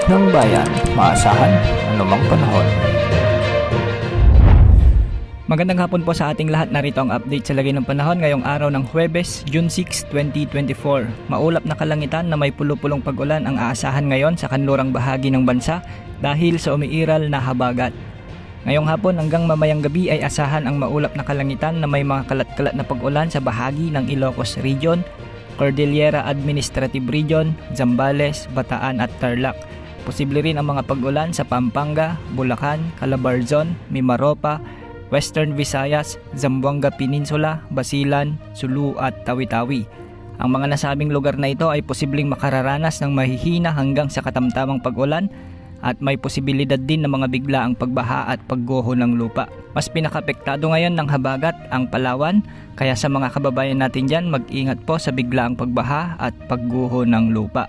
ng bayan, maasahan anumang panahon. Magandang hapon po sa ating lahat. Narito ang update sa lagay ng panahon ngayong araw ng Huwebes, June 6, 2024. Maulap na kalangitan na may pulo-pulong pag-ulan ang aasahan ngayon sa kanlurang bahagi ng bansa dahil sa umiiral na habagat. Ngayong hapon hanggang mamayang gabi ay asahan ang maulap na kalangitan na may mga kalat-kalat na pag-ulan sa bahagi ng Ilocos Region, Cordillera Administrative Region, Zambales, Bataan at Tarlac. Posible rin ang mga pag-ulan sa Pampanga, Bulacan, Calabarzon, Mimaropa, Western Visayas, Zamboanga Peninsula, Basilan, Sulu at Tawi-Tawi. Ang mga nasabing lugar na ito ay posibleng makararanas ng mahihina hanggang sa katamtamang pag-ulan at may posibilidad din ng mga biglaang pagbaha at pagguho ng lupa. Mas pinakapektado ngayon ng habagat ang Palawan, kaya sa mga kababayan natin dyan, mag-ingat po sa biglaang pagbaha at pagguho ng lupa.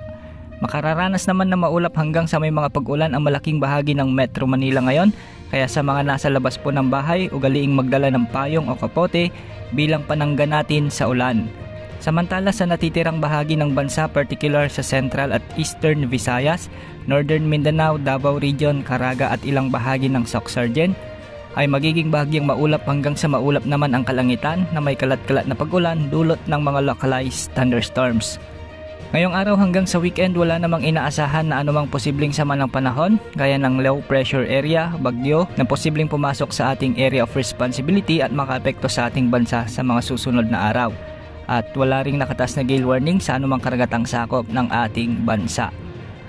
Makararanas naman na maulap hanggang sa may mga pag-ulan ang malaking bahagi ng Metro Manila ngayon, kaya sa mga nasa labas po ng bahay, ugaliing magdala ng payong o kapote bilang panangga natin sa ulan. Samantala sa natitirang bahagi ng bansa, particular sa Central at Eastern Visayas, Northern Mindanao, Davao Region, Caraga at ilang bahagi ng Soc-Sargen, ay magiging bahagyang maulap hanggang sa maulap naman ang kalangitan na may kalat-kalat na pag-ulan dulot ng mga localized thunderstorms. Ngayong araw hanggang sa weekend, wala namang inaasahan na anumang posibleng sama ng panahon, gaya ng low pressure area, bagyo, na posibleng pumasok sa ating area of responsibility at makaapekto sa ating bansa sa mga susunod na araw. At wala ring nakatas na gale warning sa anumang karagatang sakop ng ating bansa.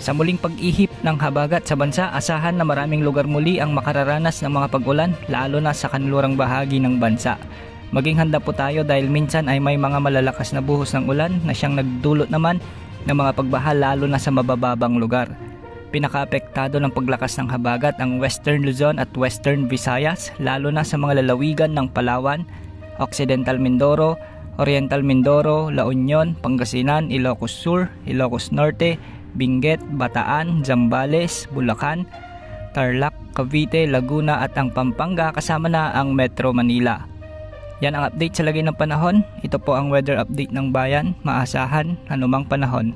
Sa muling pag-ihip ng habagat sa bansa, asahan na maraming lugar muli ang makararanas ng mga pag-ulan, lalo na sa kanlurang bahagi ng bansa. Maging handa po tayo dahil minsan ay may mga malalakas na buhos ng ulan na siyang nagdulot naman ng mga pagbaha lalo na sa mabababang lugar. Pinakaapektado ng paglakas ng habagat ang Western Luzon at Western Visayas, lalo na sa mga lalawigan ng Palawan, Occidental Mindoro, Oriental Mindoro, La Union, Pangasinan, Ilocos Sur, Ilocos Norte, Benguet, Bataan, Zambales, Bulacan, Tarlac, Cavite, Laguna at ang Pampanga kasama na ang Metro Manila. Yan ang update sa lagay ng panahon. Ito po ang weather update ng bayan, maasahan anumang panahon.